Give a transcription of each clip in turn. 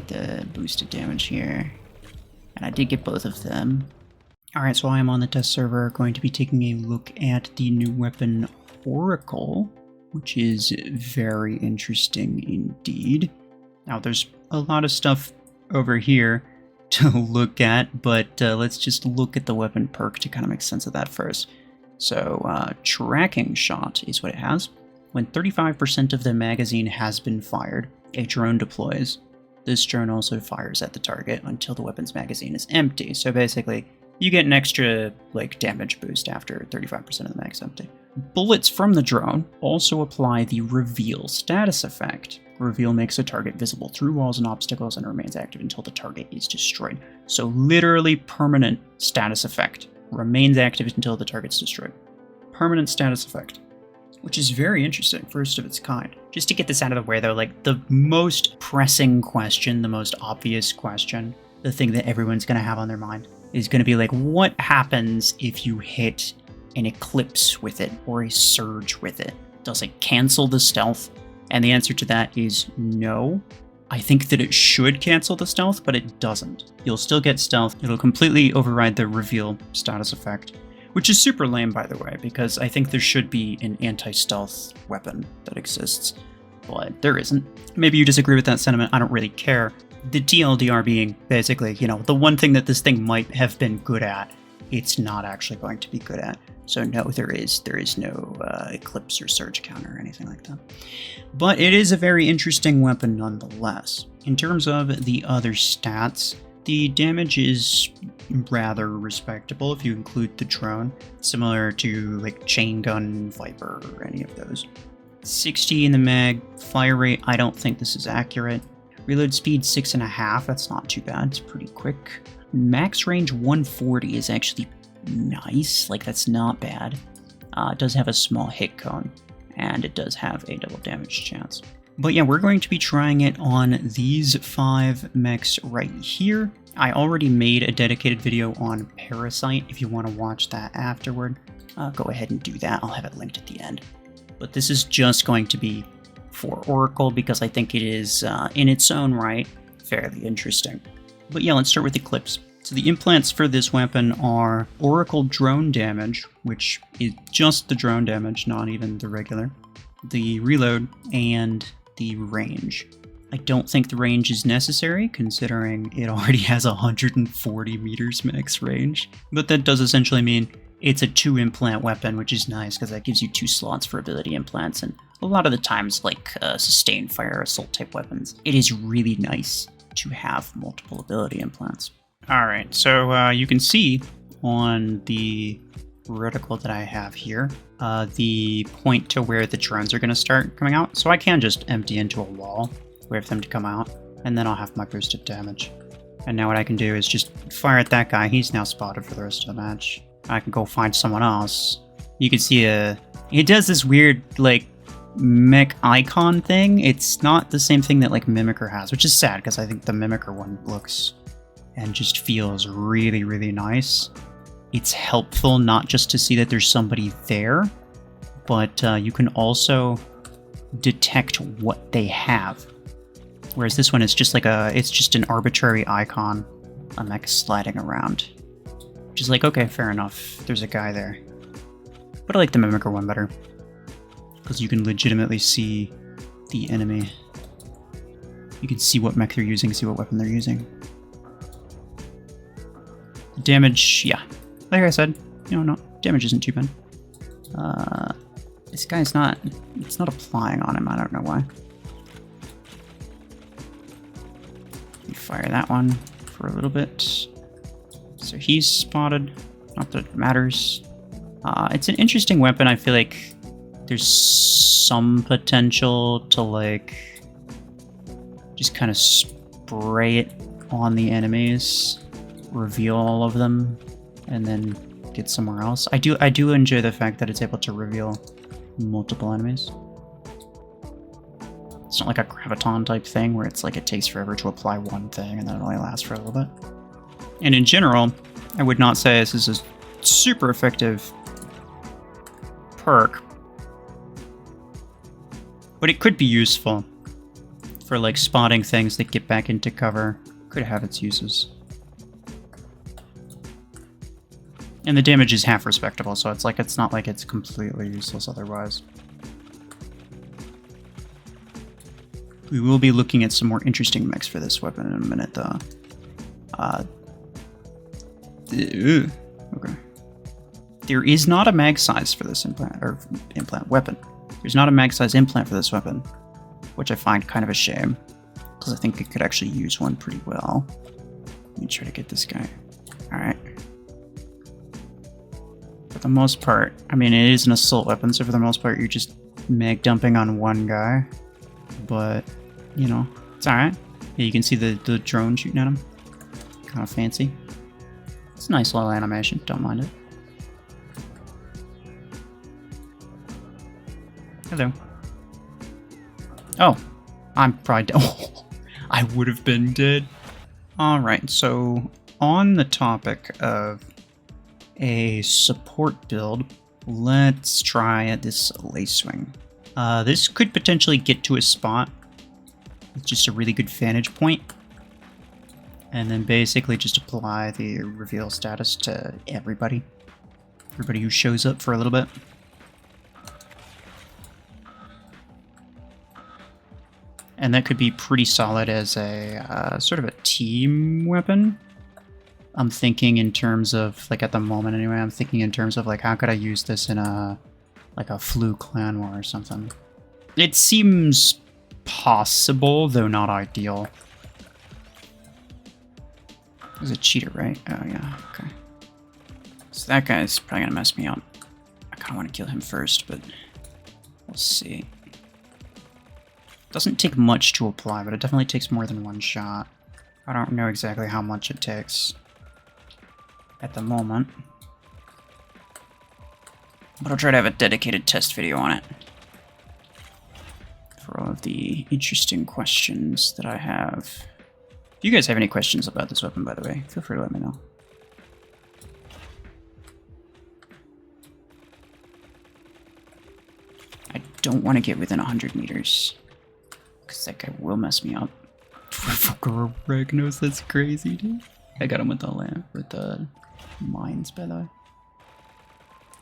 get the boosted damage here. And I did get both of them. Alright, so I am on the test server going to be taking a look at the new weapon Oracle, which is very interesting indeed. Now there's a lot of stuff over here to look at, but let's just look at the weapon perk to kind of make sense of that first. So tracking shot is what it has. When 35% of the magazine has been fired, a drone deploys. This drone also fires at the target until the weapon's magazine is empty. So basically, you get an extra damage boost after 35% of the mag's empty. Bullets from the drone also apply the reveal status effect. Reveal makes a target visible through walls and obstacles and remains active until the target is destroyed. So literally permanent status effect. Remains active until the target's destroyed. Permanent status effect. Which is very interesting, first of its kind. Just to get this out of the way though, the most pressing question, the most obvious question, the thing that everyone's going to have on their mind, is going to be what happens if you hit an Eclipse with it, or a Surge with it? Does it cancel the stealth? And the answer to that is no. I think that it should cancel the stealth, but it doesn't. You'll still get stealth. It'll completely override the reveal status effect. Which is super lame, by the way, because I think there should be an anti-stealth weapon that exists, but there isn't. Maybe you disagree with that sentiment, I don't really care. The TLDR being basically, the one thing that this thing might have been good at, it's not actually going to be good at. So no, there is no Eclipse or Surge counter or anything like that. But it is a very interesting weapon nonetheless. In terms of the other stats, the damage is rather respectable if you include the drone, similar to Chain Gun, Viper, or any of those. 60 in the mag, fire rate, I don't think this is accurate. Reload speed 6.5, that's not too bad, it's pretty quick. Max range 140 is actually nice, that's not bad. It does have a small hit cone, and it does have a double damage chance. But yeah, we're going to be trying it on these 5 mechs right here. I already made a dedicated video on Parasite. If you want to watch that afterward, go ahead and do that. I'll have it linked at the end. But this is just going to be for Oracle because I think it is, in its own right, fairly interesting. But yeah, let's start with Eclipse. So the implants for this weapon are Oracle drone damage, which is just the drone damage, not even the regular, the reload, and the range. I don't think the range is necessary, considering it already has 140 meters max range. But that does essentially mean it's a 2-implant weapon, which is nice, because that gives you 2 slots for ability implants, and a lot of the times, sustained fire assault type weapons, it is really nice to have multiple ability implants. Alright, so you can see on the reticle that I have here, the point to where the drones are going to start coming out. So I can just empty into a wall, wait for them to come out, and then I'll have my boosted damage. And now what I can do is just fire at that guy. He's now spotted for the rest of the match. I can go find someone else. You can see it does this weird, mech icon thing. It's not the same thing that, Mimicker has, which is sad, because I think the Mimicker one looks and just feels really, really nice. It's helpful not just to see that there's somebody there, but you can also detect what they have. Whereas this one is just it's just an arbitrary icon, a mech sliding around. Which is okay, fair enough, there's a guy there. But I like the Mimicker one better, because you can legitimately see the enemy. You can see what mech they're using, see what weapon they're using. Damage, yeah. Like I said, no, damage isn't too bad. This guy's it's not applying on him, I don't know why. You fire that one for a little bit. So he's spotted, not that it matters. It's an interesting weapon, I feel like there's some potential to just kind of spray it on the enemies, reveal all of them, and then get somewhere else. I do enjoy the fact that it's able to reveal multiple enemies. It's not like a graviton type thing where it's it takes forever to apply one thing and then it only lasts for a little bit. And in general, I would not say this is a super effective perk, but it could be useful for like spotting things that get back into cover. Could have its uses. And the damage is half respectable, so it's not like it's completely useless otherwise. We will be looking at some more interesting mechs for this weapon in a minute, though. Okay. There is not a mag size for this implant weapon. There's not a mag size implant for this weapon, which I find kind of a shame, because I think it could actually use one pretty well. Let me try to get this guy. Alright. For the most part, I mean, it is an assault weapon, so for the most part, you're just mag dumping on one guy. But, you know, it's alright. Yeah, you can see the drone shooting at him. Kind of fancy. It's a nice little animation, don't mind it. Hello. Oh, I'm probably dead. Oh, I would have been dead. Alright, so on the topic of a support build, let's try this Lacewing. This could potentially get to a spot with just a really good vantage point, and then basically just apply the reveal status to everybody who shows up for a little bit. And that could be pretty solid as a sort of a team weapon. I'm thinking in terms of, like at the moment anyway, I'm thinking in terms of like how could I use this in a flu clan war or something. It seems possible, though not ideal. He's a cheater, right? Oh yeah, okay. So that guy's probably gonna mess me up. I kinda wanna kill him first, but we'll see. Doesn't take much to apply, but it definitely takes more than one shot. I don't know exactly how much it takes at the moment, but I'll try to have a dedicated test video on it for all of the interesting questions that I have. If you guys have any questions about this weapon, by the way, feel free to let me know. I don't want to get within 100 meters. Because that guy will mess me up. Fucker Ragnos, that's crazy, dude. I got him with the mines, by the way.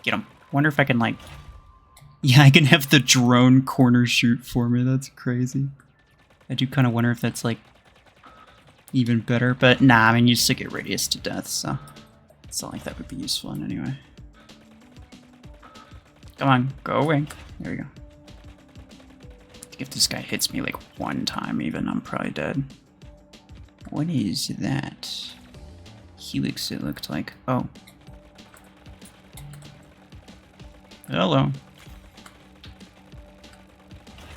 Get him. Wonder if I can, like... Yeah, I can have the drone corner shoot for me. That's crazy. I do kind of wonder if that's, like, even better. But, nah, I mean, you still get radius to death, so... It's not like that would be useful in any way. Come on, go away. There we go. If this guy hits me like one time even, I'm probably dead. What is that? Helix, it looked like. Oh. Hello.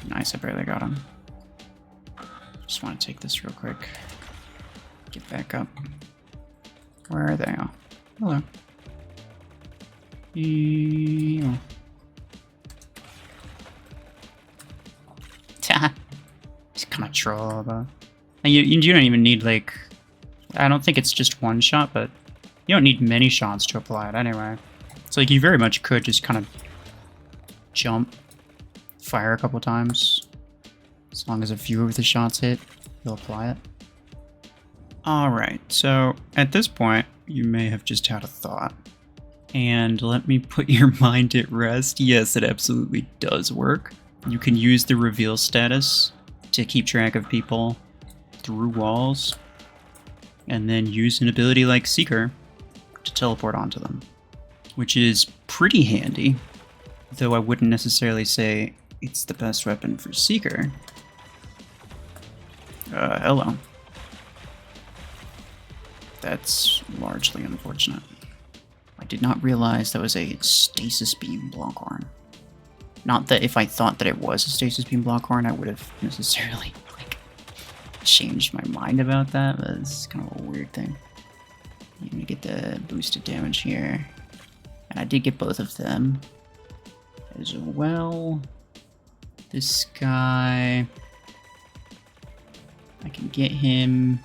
Nice, I barely got him. Just want to take this real quick. Get back up. Where are they? Oh. Hello. Ew. Just kind of troll about. And you don't even need, like, I don't think it's just one shot, but you don't need many shots to apply it anyway. So like you very much could just kind of jump, fire a couple times. As long as a few of the shots hit, you'll apply it. Alright, so at this point, you may have just had a thought. And let me put your mind at rest. Yes, it absolutely does work. You can use the reveal status to keep track of people through walls, and then use an ability like Seeker to teleport onto them, which is pretty handy, though I wouldn't necessarily say it's the best weapon for Seeker. Hello. That's largely unfortunate. I did not realize that was a stasis beam blockhorn. Not that if I thought that it was a stasis beam blockhorn, I would have necessarily, like, changed my mind about that, but it's kind of a weird thing. You're gonna get the boosted damage here. And I did get both of them as well. This guy, I can get him.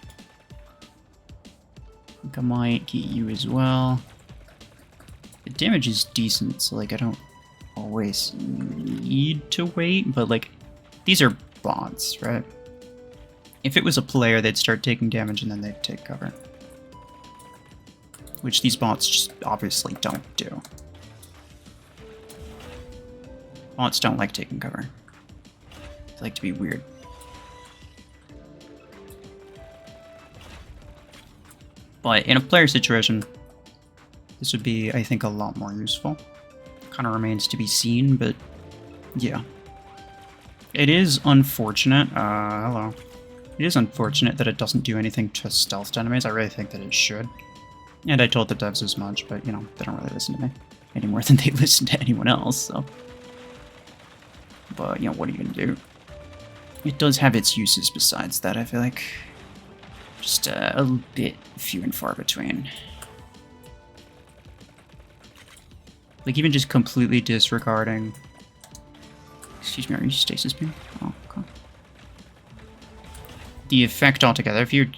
I think I might get you as well. The damage is decent, so like I don't always need to wait, but like these are bots, right? If it was a player, they'd start taking damage and then they'd take cover. Which these bots just obviously don't do. Bots don't like taking cover. They like to be weird. But in a player situation, this would be, I think, a lot more useful. Kind of remains to be seen, but yeah. It is unfortunate, hello. It is unfortunate that it doesn't do anything to stealthed enemies. I really think that it should. And I told the devs as much, but, you know, they don't really listen to me any more than they listen to anyone else, so. But, you know, what are you gonna do? It does have its uses besides that, I feel like. Just a bit few and far between. Like, even just completely disregarding... Excuse me, are you stasis beam? Oh, okay. The effect altogether, if you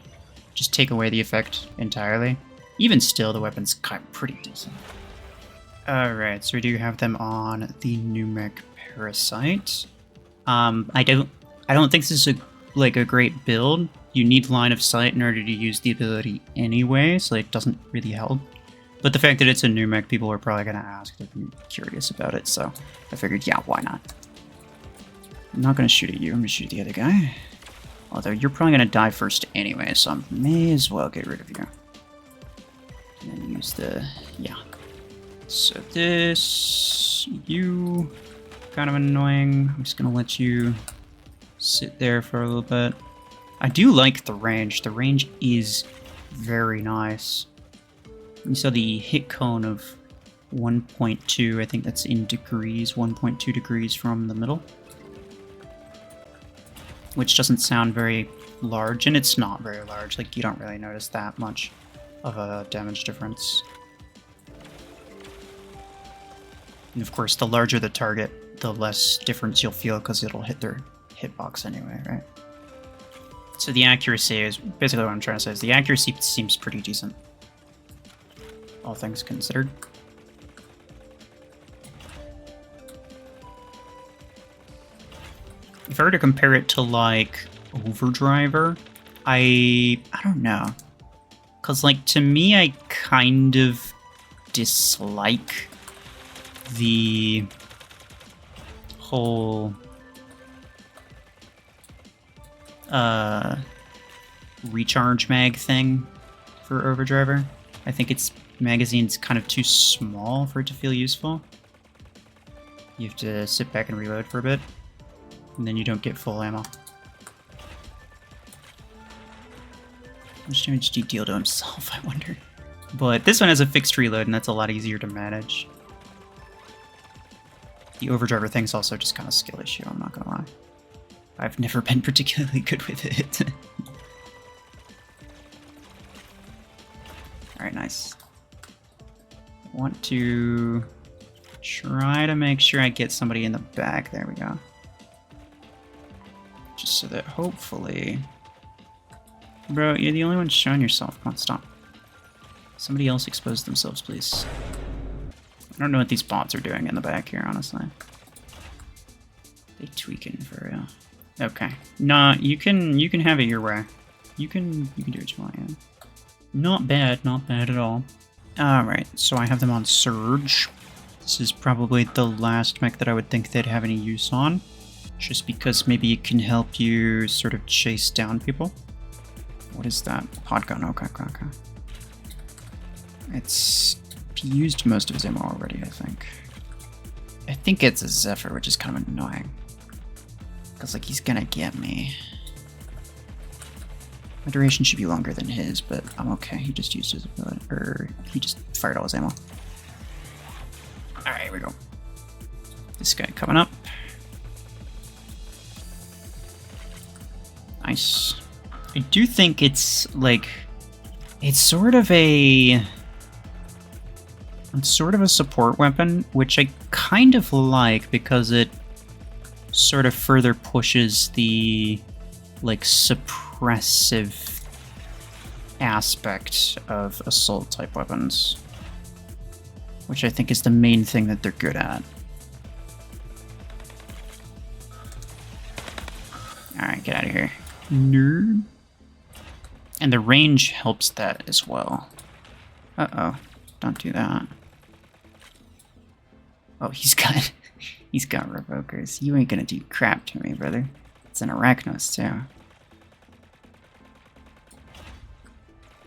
just take away the effect entirely, even still, the weapon's kind of pretty decent. Alright, so we do have them on the new Mech Parasite. I don't think this is a great build. You need line of sight in order to use the ability anyway, so it doesn't really help. But the fact that it's a new mech, people are probably going to ask. They're curious about it, so I figured, yeah, why not? I'm not going to shoot at you, I'm going to shoot at the other guy. Although you're probably going to die first anyway, so I may as well get rid of you. And then use the... yeah. So this... you... kind of annoying. I'm just going to let you sit there for a little bit. I do like the range. The range is very nice. You saw the hit cone of 1.2. I think that's in degrees. 1.2 degrees from the middle. Which doesn't sound very large, and it's not very large. Like, you don't really notice that much of a damage difference. And of course, the larger the target, the less difference you'll feel because it'll hit their hitbox anyway, right? So the accuracy is basically what I'm trying to say is the accuracy seems pretty decent, all things considered. If I were to compare it to like Overdriver, I don't know, because like to me I kind of dislike the whole recharge mag thing for Overdriver. I think its magazine's kind of too small for it to feel useful. You have to sit back and reload for a bit, and then you don't get full ammo. How much damage did he deal to himself, I wonder? But this one has a fixed reload, and that's a lot easier to manage. The Overdriver thing's also just kind of a skill issue, I'm not gonna lie. I've never been particularly good with it. Alright, nice. I want to try to make sure I get somebody in the back. There we go. Just so that hopefully... Bro, you're the only one showing yourself. Come on, stop. Somebody else expose themselves, please. I don't know what these bots are doing in the back here, honestly. They tweaking for real. Okay. Nah, you can have it your way. You can do what you want, yeah. Not bad at all. Alright, so I have them on Surge. This is probably the last mech that I would think they'd have any use on. Just because maybe it can help you sort of chase down people. What is that? Hot gun, okay. It's used most of his ammo already, I think. I think it's a Zephyr, which is kind of annoying. Because, like, he's gonna get me. My duration should be longer than his, but I'm okay. He just used his ability, or he just fired all his ammo. Alright, here we go. This guy coming up. Nice. I do think it's, like, it's sort of a support weapon, which I kind of like because it sort of further pushes the, like, suppressive aspect of assault-type weapons, which I think is the main thing that they're good at. Alright, get out of here. Nerd. And the range helps that as well. Uh-oh. Don't do that. Oh, he's got revokers. You ain't gonna do crap to me, brother. It's an Arachnos, too.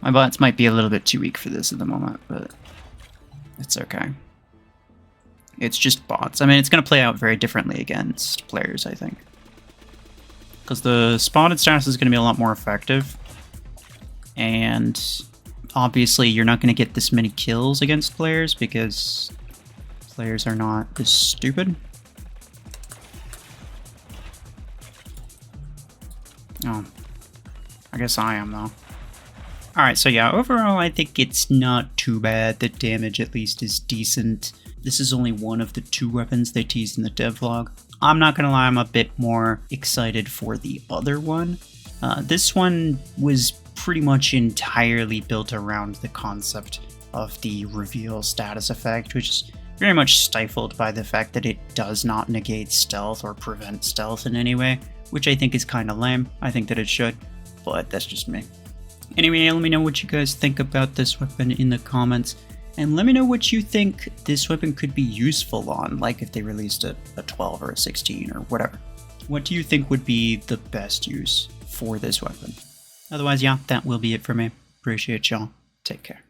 My bots might be a little bit too weak for this at the moment, but it's okay. It's just bots. I mean, it's gonna play out very differently against players, I think. Because the spotted status is gonna be a lot more effective. And obviously, you're not gonna get this many kills against players because players are not this stupid. Oh, I guess I am, though. Alright, so yeah, overall I think it's not too bad. The damage at least is decent. This is only one of the 2 weapons they teased in the devlog. I'm not gonna lie, I'm a bit more excited for the other one. This one was pretty much entirely built around the concept of the reveal status effect, which is very much stifled by the fact that it does not negate stealth or prevent stealth in any way, which I think is kind of lame. I think that it should, but that's just me. Anyway, let me know what you guys think about this weapon in the comments, and let me know what you think this weapon could be useful on, like if they released a 12 or a 16 or whatever. What do you think would be the best use for this weapon? Otherwise, yeah, that will be it for me. Appreciate y'all. Take care.